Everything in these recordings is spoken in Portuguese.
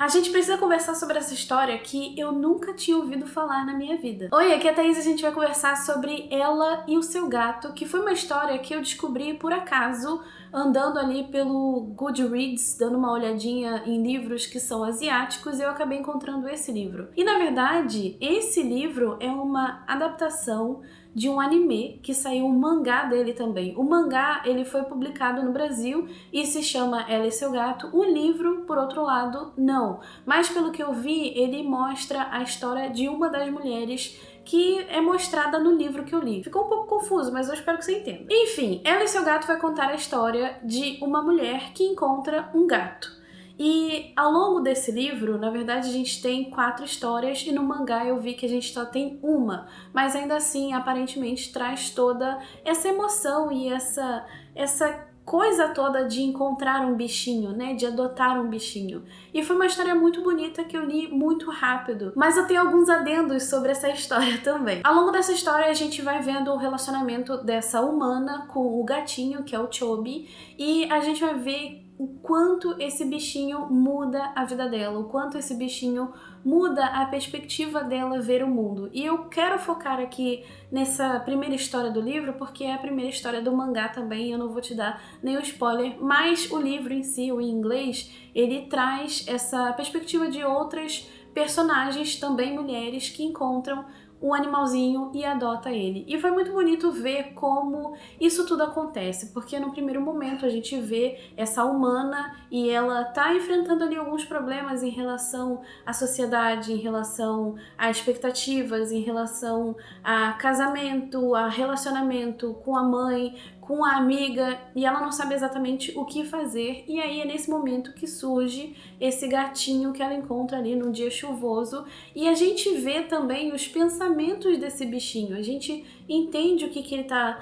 A gente precisa conversar sobre essa história que eu nunca tinha ouvido falar na minha vida. Oi, aqui é a Thaís e a gente vai conversar sobre Ela e o Seu Gato, que foi uma história que eu descobri por acaso, andando ali pelo Goodreads, dando uma olhadinha em livros que são asiáticos, e eu acabei encontrando esse livro. E na verdade, esse livro é uma adaptação de um anime que saiu um mangá dele também. O mangá, ele foi publicado no Brasil e se chama Ela e Seu Gato. O livro, por outro lado, não. Mas pelo que eu vi, ele mostra a história de uma das mulheres que é mostrada no livro que eu li. Ficou um pouco confuso, mas eu espero que você entenda. Enfim, Ela e Seu Gato vai contar a história de uma mulher que encontra um gato. E ao longo desse livro, na verdade, a gente tem 4 histórias e no mangá eu vi que a gente só tem uma, mas ainda assim, aparentemente, traz toda essa emoção e essa coisa toda de encontrar um bichinho, né, de adotar um bichinho. E foi uma história muito bonita que eu li muito rápido, mas eu tenho alguns adendos sobre essa história também. Ao longo dessa história a gente vai vendo o relacionamento dessa humana com o gatinho, que é o Chobi, e a gente vai ver o quanto esse bichinho muda a vida dela, o quanto esse bichinho muda a perspectiva dela ver o mundo. E eu quero focar aqui nessa primeira história do livro, porque é a primeira história do mangá também, eu não vou te dar nenhum spoiler, mas o livro em si, o em inglês, ele traz essa perspectiva de outras personagens, também mulheres, que encontram um animalzinho e adota ele. E foi muito bonito ver como isso tudo acontece, porque no primeiro momento a gente vê essa humana e ela tá enfrentando ali alguns problemas em relação à sociedade, em relação a expectativas, em relação a casamento, a relacionamento com a mãe, com a amiga, e ela não sabe exatamente o que fazer, e aí é nesse momento que surge esse gatinho que ela encontra ali num dia chuvoso, e a gente vê também os pensamentos desse bichinho, a gente entende o que ele tá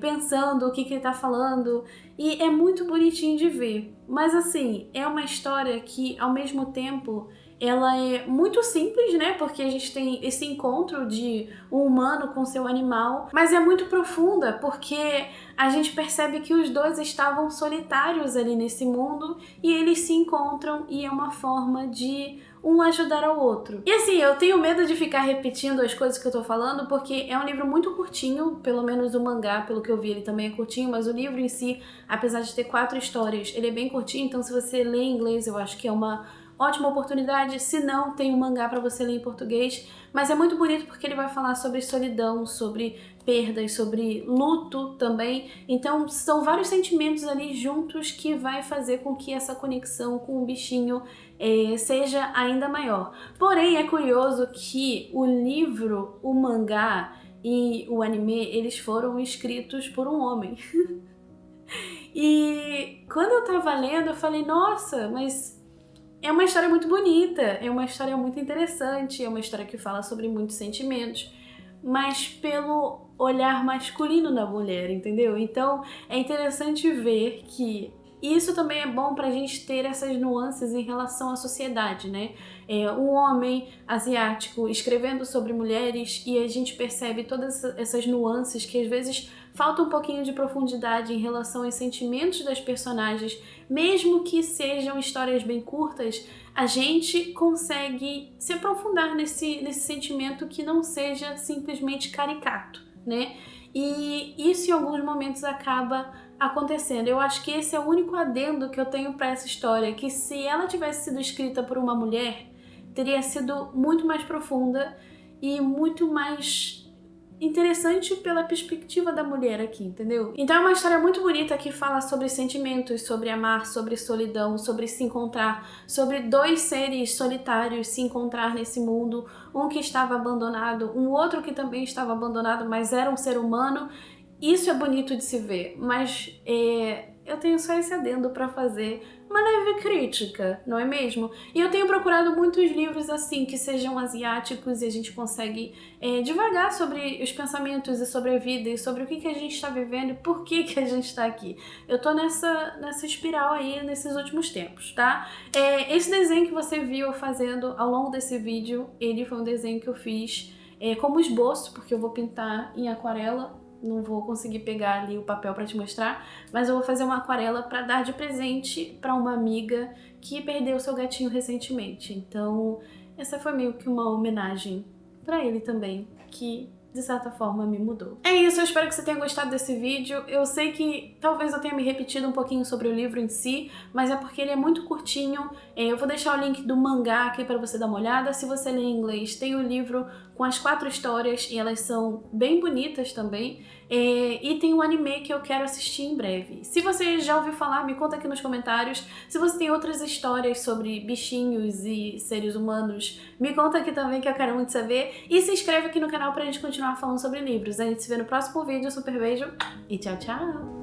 pensando, o que ele tá falando, e é muito bonitinho de ver. Mas assim, é uma história que ao mesmo tempo ela é muito simples, né? Porque a gente tem esse encontro de um humano com seu animal, mas é muito profunda porque a gente percebe que os dois estavam solitários ali nesse mundo e eles se encontram e é uma forma de um ajudar ao outro. E assim, eu tenho medo de ficar repetindo as coisas que eu tô falando porque é um livro muito curtinho, pelo menos o mangá, pelo que eu vi, ele também é curtinho, mas o livro em si, apesar de ter 4 histórias, ele é bem curtinho, então se você lê em inglês, eu acho que é uma ótima oportunidade, se não, tem um mangá para você ler em português, mas é muito bonito porque ele vai falar sobre solidão, sobre perdas, sobre luto também, então são vários sentimentos ali juntos que vai fazer com que essa conexão com o bichinho seja ainda maior. Porém, é curioso que o livro, o mangá e o anime, eles foram escritos por um homem. E quando eu tava lendo, eu falei, nossa, mas é uma história muito bonita, é uma história muito interessante, é uma história que fala sobre muitos sentimentos, mas pelo olhar masculino da mulher, entendeu? Então é interessante ver que isso também é bom pra gente ter essas nuances em relação à sociedade, né? Um homem asiático escrevendo sobre mulheres e a gente percebe todas essas nuances que às vezes falta um pouquinho de profundidade em relação aos sentimentos das personagens, mesmo que sejam histórias bem curtas, a gente consegue se aprofundar nesse sentimento que não seja simplesmente caricato, né? E isso em alguns momentos acaba acontecendo. Eu acho que esse é o único adendo que eu tenho para essa história, que se ela tivesse sido escrita por uma mulher, teria sido muito mais profunda e muito mais interessante pela perspectiva da mulher aqui, entendeu? Então é uma história muito bonita que fala sobre sentimentos, sobre amar, sobre solidão, sobre se encontrar, sobre 2 seres solitários se encontrar nesse mundo, um que estava abandonado, um outro que também estava abandonado, mas era um ser humano. Isso é bonito de se ver, mas eu tenho só esse adendo pra fazer uma leve crítica, não é mesmo? E eu tenho procurado muitos livros assim, que sejam asiáticos e a gente consegue divagar sobre os pensamentos e sobre a vida e sobre o que a gente está vivendo e por que a gente está aqui. Eu tô nessa espiral aí nesses últimos tempos, tá? Esse desenho que você viu eu fazendo ao longo desse vídeo, ele foi um desenho que eu fiz como esboço, porque eu vou pintar em aquarela. Não vou conseguir pegar ali o papel para te mostrar, mas eu vou fazer uma aquarela para dar de presente para uma amiga que perdeu seu gatinho recentemente. Então, essa foi meio que uma homenagem pra ele também, que de certa forma me mudou. É isso, eu espero que você tenha gostado desse vídeo. Eu sei que talvez eu tenha me repetido um pouquinho sobre o livro em si, mas é porque ele é muito curtinho. Eu vou deixar o link do mangá aqui pra você dar uma olhada. Se você ler em inglês, tem o livro com as 4 histórias e elas são bem bonitas também. E tem um anime que eu quero assistir em breve. Se você já ouviu falar, me conta aqui nos comentários. Se você tem outras histórias sobre bichinhos e seres humanos, me conta aqui também que eu quero muito saber. E se inscreve aqui no canal pra gente continuar falando sobre livros. A gente se vê no próximo vídeo. Super beijo e tchau, tchau!